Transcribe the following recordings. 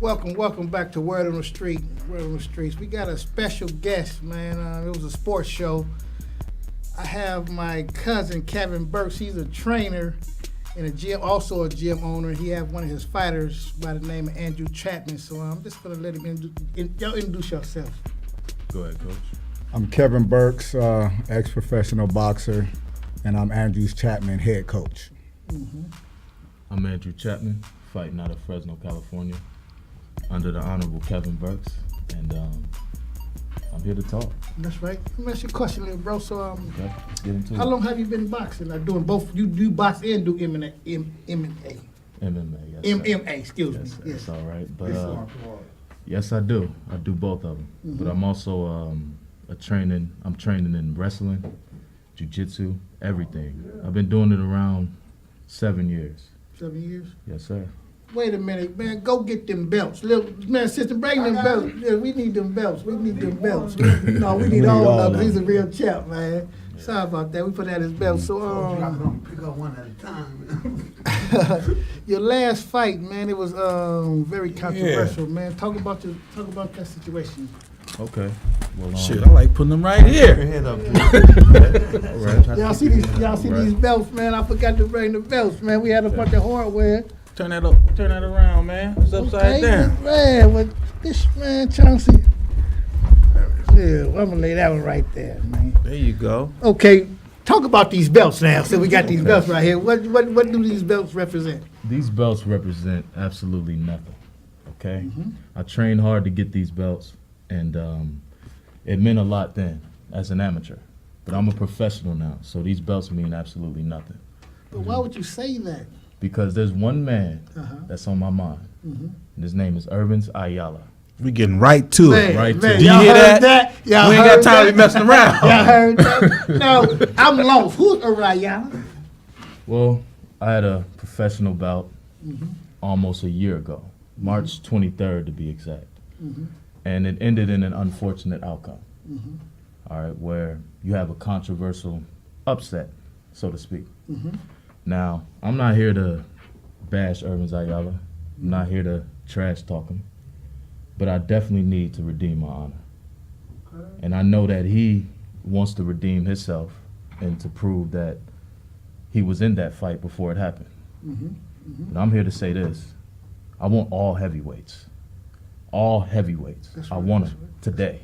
Welcome back to Word on the Street. Word on the Streets. We got a special guest, man. It was a sports show. I have my cousin Kevin Burks. He's a trainer in a gym, also a gym owner. He has one of his fighters by the name of Andrew Chatman. So I'm just gonna let him y'all introduce yourself. Go ahead, Coach. I'm Kevin Burks, ex-professional boxer, and I'm Andrew Chatman, head coach. Mm-hmm. I'm Andrew Chatman, fighting out of Fresno, California, under the Honorable Kevin Burks, and I'm here to talk. That's right. Let me ask you a question, little bro. So, Okay, let's get into how it. long have you been boxing? Like doing both? You do box and do MMA. MMA, yes. MMA. Excuse me. Yes, Yes. that's all right. But Yes. yes, I do. I do both of them. Mm-hmm. But I'm also I'm training in wrestling, jiu-jitsu, everything. I've been doing it around 7 years. 7 years. Yes, sir. Wait a minute, man. Go get them belts. Little man, sister, bring them belts. Yeah, we need them belts. We need them belts. We need all of them. He's a real champ, man. Sorry about that. We put that as belts. So, pick up one at a time. your last fight, man, it was very controversial, man. Talk about that situation. Okay. Well, Shit, I like putting them right here. head up, please. All right. Y'all see these belts, man. I forgot to bring the belts, man. We had a bunch of hardware. Turn that around, man. It's upside down. Man, but this man, Chauncey. Yeah, I'm gonna lay that one right there, man. There you go. Okay, talk about these belts now. So we got these belts right here. What do these belts represent? These belts represent absolutely nothing. Okay, Mm-hmm. I trained hard to get these belts, and it meant a lot then as an amateur. But I'm a professional now, so these belts mean absolutely nothing. But why would you say that? Because there's one man Uh-huh. that's on my mind, Mm-hmm. and his name is Urbans Ayala. We getting right to it. Right to man, it. Do you y'all hear heard that? Y'all We ain't got heard time to that? be messing around. Y'all heard that? No, I'm lost. Who's Oriana? Well, I had a professional bout Mm-hmm. almost a year ago, March 23rd to be exact. Mm-hmm. And it ended in an unfortunate outcome. Mm-hmm. All right, where you have a controversial upset, so to speak. Mm-hmm. Now, I'm not here to bash Urbans Ayala. I'm not here to trash talk him. But I definitely need to redeem my honor. And I know that he wants to redeem himself and to prove that he was in that fight before it happened. Mm-hmm. But I'm here to say this. I want all heavyweights. All heavyweights. That's I right, want that's them right. today.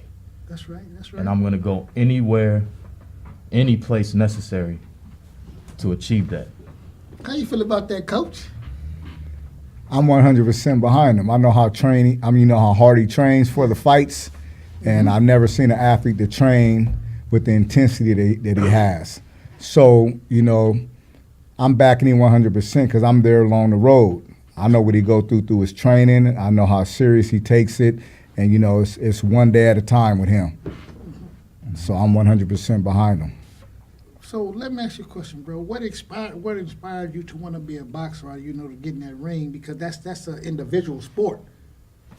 That's right. That's right. And I'm going to go anywhere, any place necessary to achieve that. How you feel about that, Coach? I'm 100% behind him. I know how how hard he trains for the fights, and I've never seen an athlete to train with the intensity that he has. So, I'm backing him 100% because I'm there along the road. I know what he go through his training. I know how serious he takes it, and it's one day at a time with him. So I'm 100% behind him. So let me ask you a question, bro. What inspired you to want to be a boxer, or, to get in that ring? Because that's an individual sport.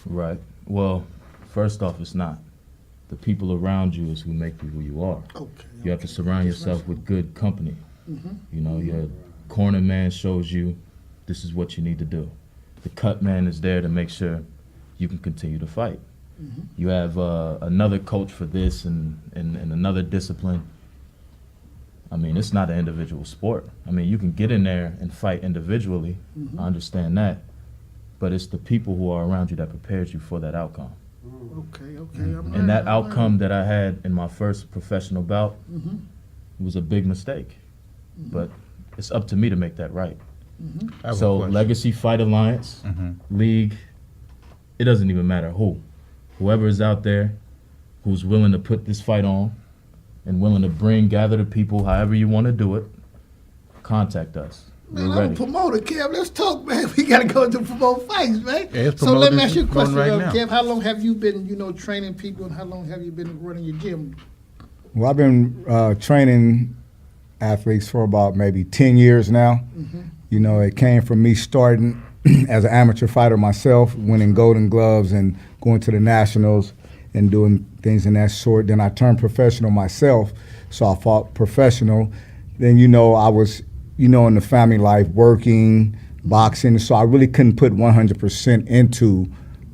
Right. Well, first off, it's not. The people around you is who make you who you are. Okay. You have to surround yourself with good company. Mm-hmm. Your corner man shows you this is what you need to do. The cut man is there to make sure you can continue to fight. Mm-hmm. You have another coach for this and another discipline. I mean, it's not an individual sport. I mean, you can get in there and fight individually. Mm-hmm. I understand that. But it's the people who are around you that prepares you for that outcome. Okay. And that outcome that I had in my first professional bout Mm-hmm. was a big mistake. But it's up to me to make that right. Mm-hmm. I have a So question. Legacy Fight Alliance, League, it doesn't even matter who. Whoever is out there who's willing to put this fight on and willing to gather the people however you want to do it, contact us. Man, We're I'm a ready. promoter, Kev. Let's talk, man. We got to go to promote fights, man. Yeah, it's So let me promoters ask you a going question, right now. Kev. How long have you been, training people, and how long have you been running your gym? Well, I've been training athletes for about maybe 10 years now. It came from me starting as an amateur fighter myself, winning Golden Gloves and going to the Nationals and doing things in that sort. Then I turned professional myself, so I fought professional. Then, I was, in the family life, working, boxing, so I really couldn't put 100% into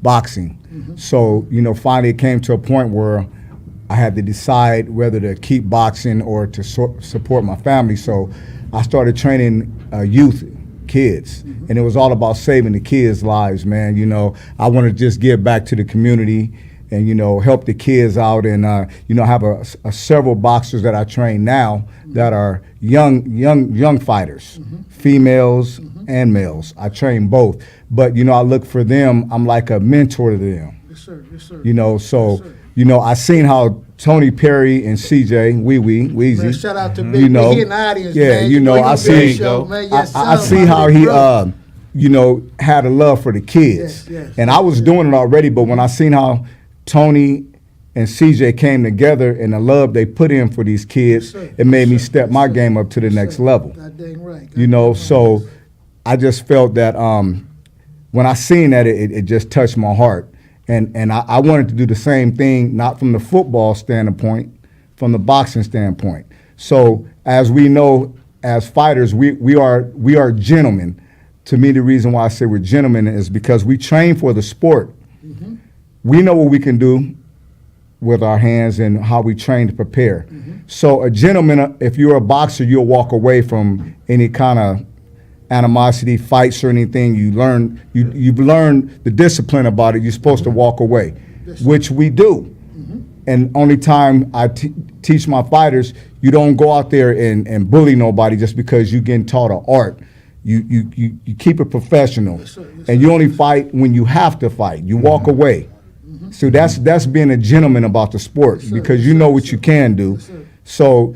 boxing. So, finally it came to a point where I had to decide whether to keep boxing or to support my family. So I started training youth, kids, and it was all about saving the kids' lives, man. I want to just give back to the community and, help the kids out. And, I have several boxers that I train now that are young fighters, females and males. I train both. But, I look for them. I'm like a mentor to them. Yes, sir. Yes, sir. So, Yes, sir. I seen how Tony Perry and CJ, Weezy. Man, shout out to Big Big in the audience, man. I see. Show, man. Yes, I sir, see my how big he, brother. had a love for the kids. Yes, and I was doing it already, but when I seen how Tony and CJ came together and the love they put in for these kids, Yes, sir. it made me Yes, sir. step Yes, my sir. game up to the Yes, next sir. level. God dang right. So I just felt that when I seen that, it just touched my heart. And I wanted to do the same thing, not from the football standpoint, from the boxing standpoint. So as we know, as fighters, we are gentlemen. To me, the reason why I say we're gentlemen is because we train for the sport. We know what we can do with our hands and how we train to prepare. So a gentleman, if you're a boxer, you'll walk away from any kind of animosity, fights, or anything. You've learned the discipline about it. You're supposed to walk away, which we do. And only time I teach my fighters, you don't go out there and bully nobody just because you're getting taught an art. You keep it professional, Yes, sir. Yes, and sir. you only fight when you have to fight. You walk away. So that's being a gentleman about the sport, Yes, sir. because Yes, you sir. know Yes, what sir. you can do. Yes, sir. So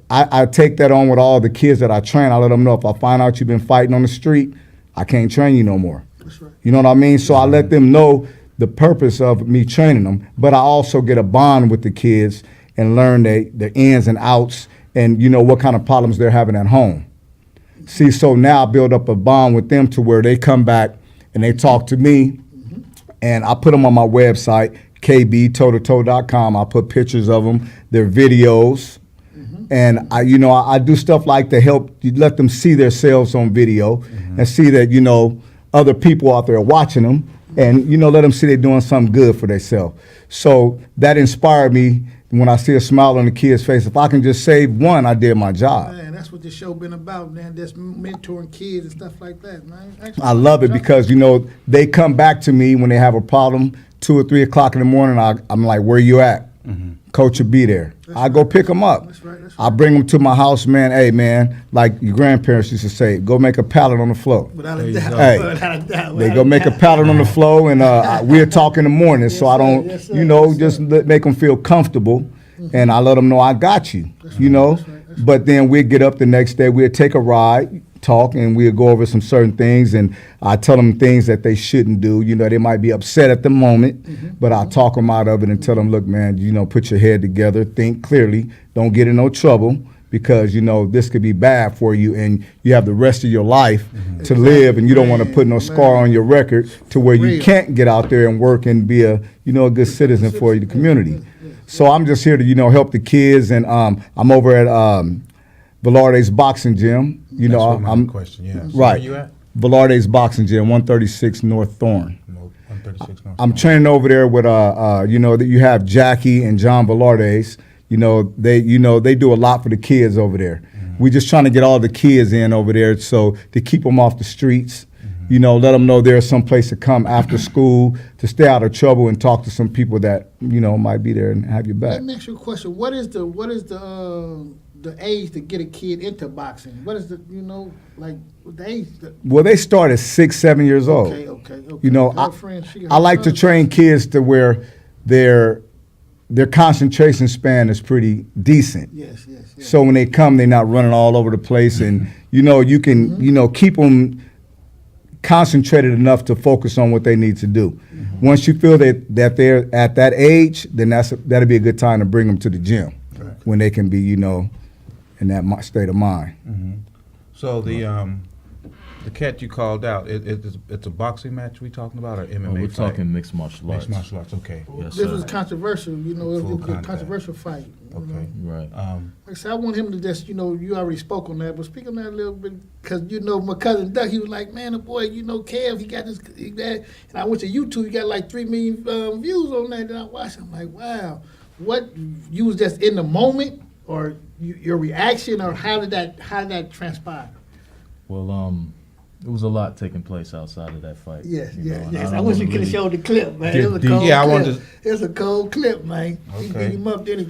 I take that on with all the kids that I train. I let them know if I find out you've been fighting on the street, I can't train you no more. That's right. You know what I mean? So I let them know the purpose of me training them, but I also get a bond with the kids and learn the ins and outs and what kind of problems they're having at home. See, so now I build up a bond with them to where they come back and they talk to me, and I put them on my website, kbtoetoe.com. I put pictures of them, their videos, and I do stuff like to help let them see themselves on video and see that other people out there watching them, and let them see they're doing something good for themselves. So that inspired me when I see a smile on the kid's face. If I can just save one, I did my job. Man, that's what this show been about, man. Just mentoring kids and stuff like that, man. Actually, I love it because they come back to me when they have a problem 2 or 3 o'clock in the morning. I'm like, where you at? Coach will be there. I go pick them up. That's right. That's I bring them to my house, man. Hey, man, like your grandparents used to say, go make a pallet on the floor. Without a doubt. Hey, Without a doubt. They go make a pallet on the floor, and we'll talk in the morning. So I don't, Yes, sir. Yes, just sir. make them feel comfortable, and I let them know I got you. That's right. But then we'll get up the next day, we'll take a ride, talk, and we'll go over some certain things, and I tell them things that they shouldn't do. They might be upset at the moment, but I talk them out of it and tell them, look, man, put your head together, think clearly, don't get in no trouble, because this could be bad for you, and you have the rest of your life to live, and you don't want to put no scar on your record to where you can't get out there and work and be a good citizen for the community. So I'm just here to help the kids, and I'm over at Velarde's Boxing Gym. That's what my I'm question. Yeah. So right. Where you at? Velarde's Boxing Gym, 136 North Thorn. 136 North. I'm training over there with that you have Jackie and John Velarde's. They do a lot for the kids over there. We're just trying to get all the kids in over there, so to keep them off the streets. Let them know there's some place to come after school to stay out of trouble and talk to some people that might be there and have your back. Let me ask you a question. What is the age to get a kid into boxing? What is the the age? Well, they start at 6, 7 years old. Okay. Girlfriend, I like to train kids to where their concentration span is pretty decent. Yes. So when they come, they're not running all over the place, and you can keep them concentrated enough to focus on what they need to do. Once you feel that they're at that age, then that'll be a good time to bring them to the gym when they can be in that state of mind. So The cat you called out, it's a boxing match we talking about, or MMA we're fight? talking mixed martial arts. Mixed martial arts, okay. Yes, This sir. was controversial, you know. It Full was a contact. controversial fight. You Okay. know? Right. Like I said, I want him to just, you know, you already spoke on that, but speak on that a little bit, because, you know, my cousin Doug, he was like, man, the boy, you know, Kev, he got this, that. And I went to YouTube, he got like 3 million views on that, and I watched, I'm like, wow. What, you was just in the moment, or your reaction, or how did that transpire? Well, there was a lot taking place outside of that fight. Yes, you know, yes, and yes. I I don't wish you wanna could have really showed the clip, man. get It was a deep. cold Yeah, I clip. wanted It was a cold clip, man. He Okay. beat him up, then he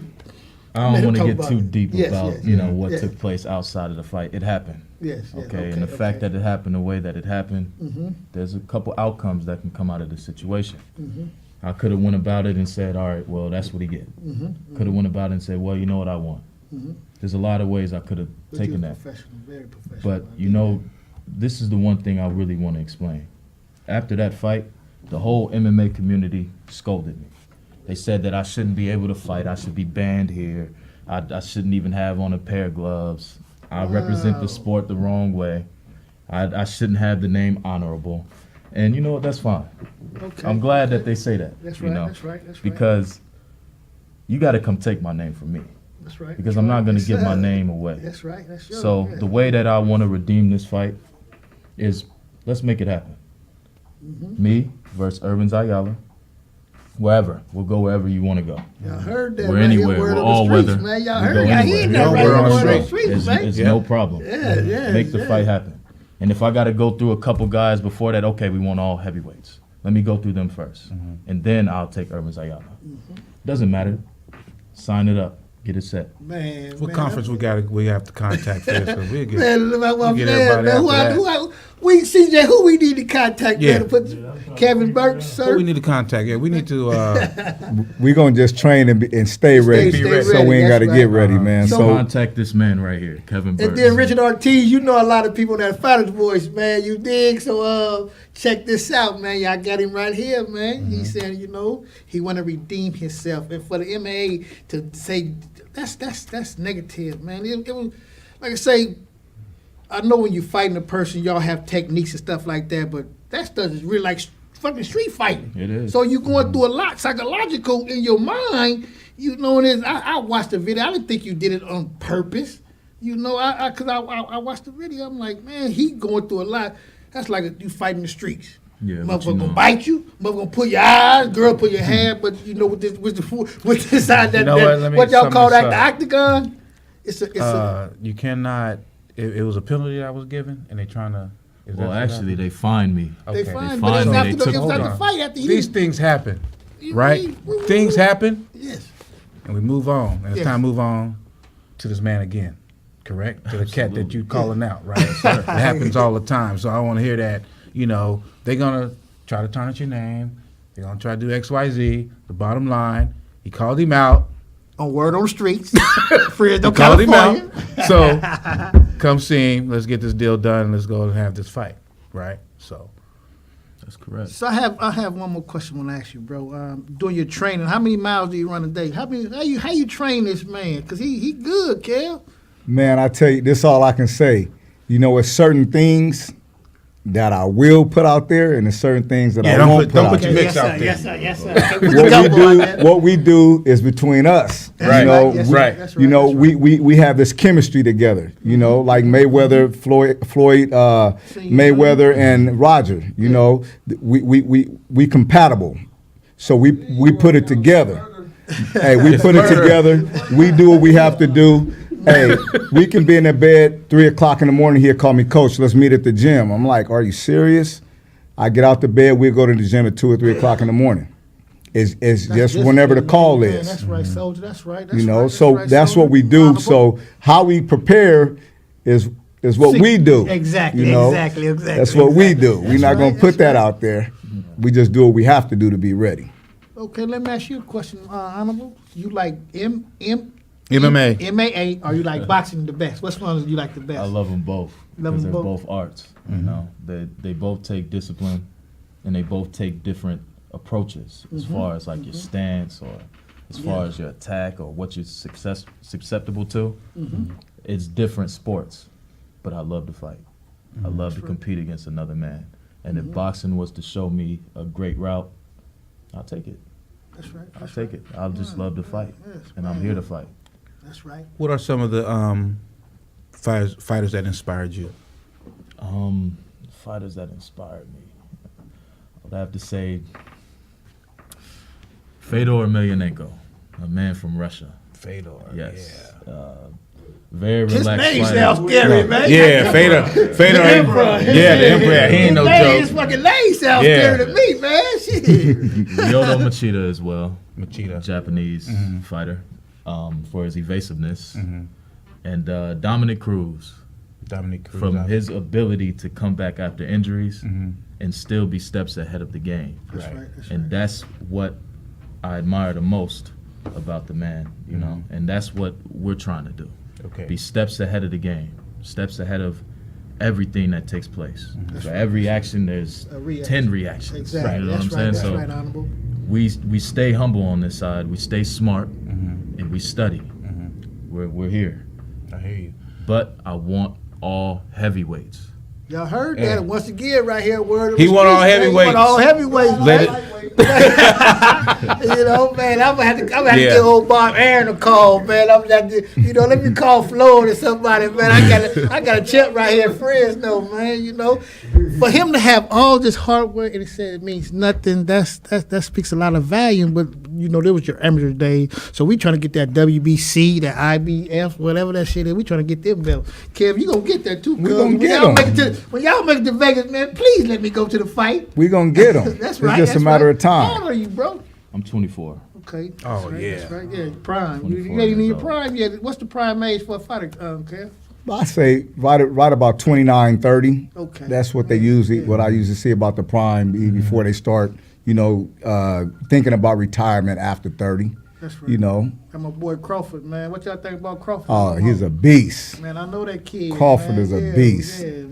I don't let him want to talk get about too it. deep Yes, about, yes, you know, what yes. took place outside of the fight. It happened. Yes, yes. Okay, and the fact that it happened the way that it happened, Mm-hmm. there's a couple outcomes that can come out of the situation. I could have went about it and said, all right, well, that's what he get. Could have went about it and said, well, you know what I want. There's a lot of ways I could have taken that. Professional, very professional. But, you know, this is the one thing I really want to explain. After that fight, the whole MMA community scolded me. They said that I shouldn't be able to fight. I should be banned here. I shouldn't even have on a pair of gloves. I represent the sport the wrong way. I shouldn't have the name honorable. And you know what? That's fine. Okay. I'm glad that they say that. That's you right, know, that's right, that's right. Because you got to come take my name from me. That's right. Because that's I'm right. not going to Yes, give my sir. name away. That's right. That's yours. So yeah. the way that I want to redeem this fight is, let's make it happen. Me versus Urban Zayala. Wherever. We'll go wherever you want to go. Y'all heard that, We're man. anywhere. Your word We're on the all streets, weather. man. Y'all We heard go y'all anywhere. hearing We that all right? we're Your on word on the streets. streets, It's, man. it's no problem. Yeah, yeah. Make the yeah. fight happen. And if I got to go through a couple guys before that, okay, we want all heavyweights. Let me go through them first. And then I'll take Urban Zayala. Doesn't matter. Sign it up. Get it set. Man, What man, conference we have to contact first? So we'll get, Man, we'll get man, everybody who after that. CJ, who we need to contact? Yeah. Man, to put Kevin Burks, Who sir. we need to contact? Yeah, we need to. We're going to just train and stay ready. stay So we ain't got ready, to that's get right. ready, man. So- Contact this man right here, Kevin Burks. And then Richard Ortiz, you know a lot of people that Father's Voice, man. You dig? So check this out, man. Y'all got him right here, man. He said, you know, he want to redeem himself, and for the MMA to say that's negative, man. It was like I say. I know when you're fighting a person, y'all have techniques and stuff like that, but that stuff is really like fucking street fighting. It is. So you're going through a lot psychological in your mind. You know, and I watched the video. I didn't think you did it on purpose. You know, because I watched the video. I'm like, man, he going through a lot. That's like you fighting the streets. Yeah, but Motherfucker you know- gonna bite you. Motherfucker gonna pull your eyes. Girl pull your hair. But you know, with this side that, know what? Let me what y'all sum call this that, the up. octagon. It's a You cannot. It was a penalty that was given, and they trying to. Is Well, that actually, they fined me. they okay. fine, They but it's fined me. after They the, took- it was Hold after the on. fight. After he These things happen, right? we- Things happen, Yes. and we move on. And it's Yes. time to move on to this man again. Correct? To the cat that you calling out, right? It happens all the time. So I want to hear that. You know, they're gonna try to tarnish your name. They're gonna try to do X, Y, Z. The bottom line, he called him out. On word on the streets. Fresno, Called him California. out. So come see him. Let's get this deal done. Let's go and have this fight, right? So That's correct. So I have one more question I want to ask you, bro. Doing your training, how many miles do you run a day? How you train this man? Cause he good, Kel. Man, I tell you, this all I can say. You know, it's certain things that I will put out there, and there's certain things that I don't won't put- don't out put your there. mix out there. Yes, sir. Yes, sir. Put the gumbo out there. What we do is between us. Right. You know, Yes, we, right. That's you know, that's right. we have this chemistry together. You know, like Mayweather, Floyd, Mayweather, and Roger. You know, we compatible. So we put it together. Hey, we put it together. We do what we have to do. Hey, we can be in the bed 3 o'clock in the morning. He'll call me, Coach, let's meet at the gym. I'm like, are you serious? I get out the bed. We'll go to the gym at 2 or 3 o'clock in the morning. It's That's just whenever the call man, is. That's right, soldier. That's right. That's You know, right, so right, that's what soldier. we do. Honorable. So how we prepare is what we do. Exactly, you know? exactly. That's what we do. We're That's not right, gonna put that's that out there. We just do what we have to do to be ready. Okay, let me ask you a question, Honorable. You like MMA. MMA, or you like boxing the best? Which one do you like the best? I love them both Love because them they're both. both arts. You know, they both take discipline, and they both take different approaches as far as like your stance or as far as your attack or what you're susceptible to. It's different sports, but I love to fight. I love to compete against another man. And if boxing was to show me a great route, I'll take it. That's right. I'll take it. I'll just love to fight, and I'm here to fight. That's right. What are some of the fighters that inspired you? Fighters that inspired me. I would have to say Fedor Emelianenko, a man from Russia. Fedor. Yes. Yeah. Very His relaxed name fighter. sounds scary, man. Yeah, Fedor. The Emperor. Yeah, the Emperor. He ain't no His joke. fucking name sounds Yeah. scary to me, man. Shit. Yoto Machida as well, Machida. Japanese fighter, for his evasiveness. And Dominic Cruz, Dominic Cruz. from his ability to come back after injuries and still be steps ahead of the game. That's Right. right. That's And right. that's what I admire the most about the man, you know, and that's what we're trying to do. Okay. Be steps ahead of the game, steps ahead of everything that takes place. For every action, there's A reaction. 10 reactions. Exactly. You know That's what I'm right. saying? That's So right, Honorable. we stay humble on this side. We stay smart, and we study. We're here, I hear you. but I want all heavyweights. Y'all heard Yeah. that once again right here. Word of He the want all streets, man. He heavyweights. want all heavyweights. Let man. it- You know, man, I'm gonna have to Yeah. give old Bob Aaron a call, man. I'm gonna have to, let me call Floyd or somebody, man. I got a chip right here in Fresno, man. You know, for him to have all this hard work and he said it means nothing. That speaks a lot of volume. But there was your amateur days, so we trying to get that WBC, that IBF, whatever that shit is. We trying to get them belts. Kev, you gonna get that too? We cuz. gonna When get y'all 'em. make it when y'all make it to Vegas, man, please let me go to the fight. We gonna get them. That's right. It's just that's a matter right. of time. How old are you, bro? I'm 24. Okay. Oh, That's right, yeah. That's right. Yeah, prime. You 24 ain't in years your old. prime yet. What's the prime age for a fighter, Kev? I say right about 29, 30. Okay. That's what they usually, what I usually see about the prime before they start, thinking about retirement after 30. That's right. And my boy Crawford, man. What y'all think about Crawford? Oh, he's a beast. Man, I know that kid. Crawford man. is a Yeah, beast. Yeah,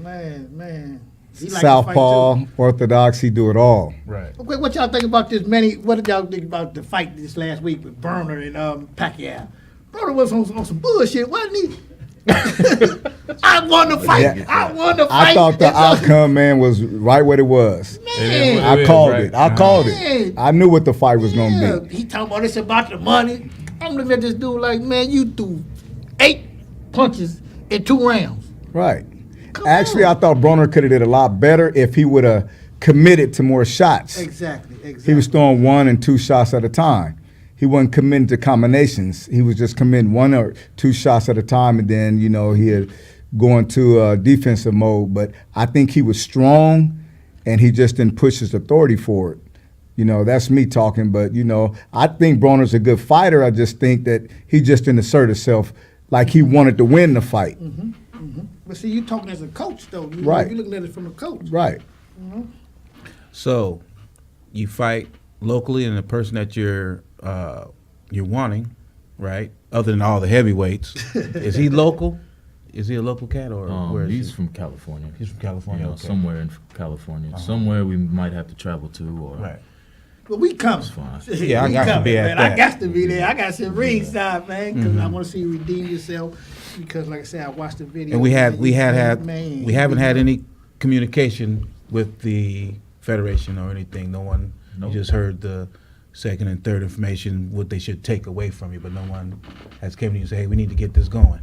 man. He like to fight, Southpaw, too. orthodox, he do it all. Right. Okay, what y'all think about this, Manny? What did y'all think about the fight this last week with Burner and Pacquiao? Burner was on some bullshit, wasn't he? I won the fight. Yeah. I won the fight. I thought the outcome, man, was right what it was. Man. I is, called right? it. I called it. Man. I knew what the fight was going to be. He talking about this about the money. I'm looking at this dude like, man, you threw 8 punches in 2 rounds. Right. Come Actually, on. I thought Broner could have did a lot better if he would have committed to more shots. Exactly. He was throwing 1 and 2 shots at a time. He wasn't committing to combinations. He was just committing 1 or 2 shots at a time, and then he had go into defensive mode. But I think he was strong, and he just didn't push his authority forward. That's me talking. But I think Broner's a good fighter. I just think that he just didn't assert himself like he wanted to win the fight. But see, you talking as a coach, though. Right. You looking at it from a coach. Right. So, you fight locally, and the person that you're wanting, right? Other than all the heavyweights, is he local? Is he a local cat or where is He's he? from California. He's from California. Okay. Somewhere in California. Somewhere we might have to travel to, or Right. But we coming. It's fine. Yeah, I We got to coming, be at man. that. I got to be there. I got to sit ringside, man, because I want to see you redeem yourself. Because, like I said, I watched the video. And we man. haven't had any communication with the federation or anything. No one. Nope. You just heard the second and third information what they should take away from you, but no one has came to you and say, "Hey, we need to get this going."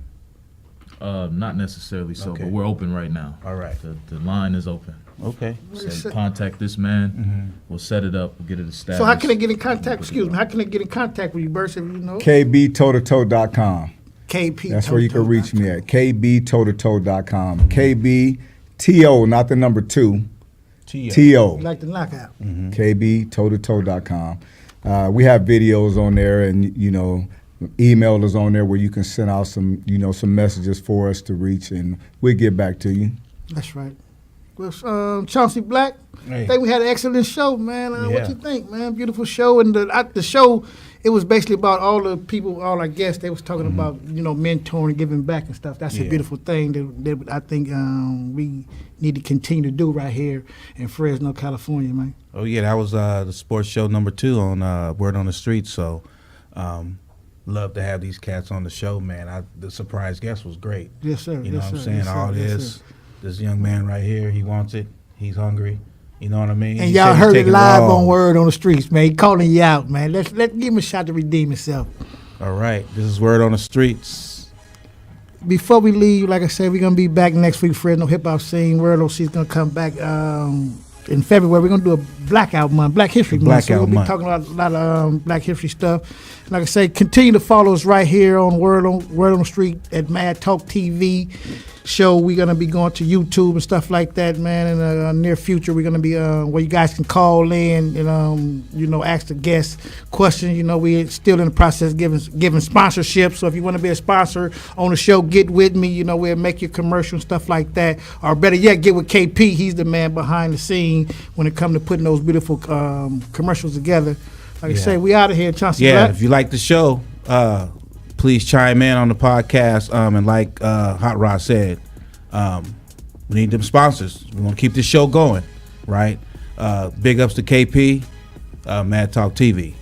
Not necessarily so, Okay. but we're open right now. All right. The line is open. Okay. Say, contact this man. We'll set it up. We'll get it established. So how can I get in contact? Excuse me. How can I get in contact with you, Burks? If you know KBToetoToe.com. KP. That's where you can reach me at. KBToetoToe.com. KBTO, not the number 2. TO. Like the knockout. KBToetoToe.com. We have videos on there, and email is on there where you can send out some some messages for us to reach, and we'll get back to you. That's right. Well, Chauncey Black, Hey. I think we had an excellent show, man. Yeah. What you think, man? Beautiful show. And the show, it was basically about all the people, all our guests. They was talking about, mentoring, giving back and stuff. That's a Yeah. beautiful thing that I think we need to continue to do right here in Fresno, California, man. Oh yeah, that was the sports show number 2 on Word on the Street. So, love to have these cats on the show, man. The surprise guest was great. Yes, sir. You know yes, what I'm sir. saying? Yes, sir. All Yes, this, sir. This young man right here, he wants it. He's hungry. You know what I mean? And He y'all said he's heard it taking live all. on Word on the Streets, man. He calling you out, man. Let's give him a shot to redeem himself. All right. This is Word on the Streets. Before we leave, like I said, we're gonna be back next week. Fresno hip hop scene. Word on She's gonna come back in February. We're gonna do a Blackout Month, Black History Month. So we'll be talking about a lot of Black History stuff. And like I say, continue to follow us right here on Word on the Street at Mad Talk TV show. We're gonna be going to YouTube and stuff like that, man. In the near future, we're gonna be where you guys can call in and ask the guests questions. You know, we're still in the process of giving sponsorship. So if you want to be a sponsor on the show, get with me. You know, we'll make your commercial and stuff like that. Or better yet, get with KP. He's the man behind the scene when it comes to putting those beautiful commercials together. Like I say, we out of here, Chauncey. Yeah, Black. if you like the show, please chime in on the podcast. And like Hot Rod said, we need them sponsors. We want to keep this show going, right? Big ups to KP, Mad Talk TV.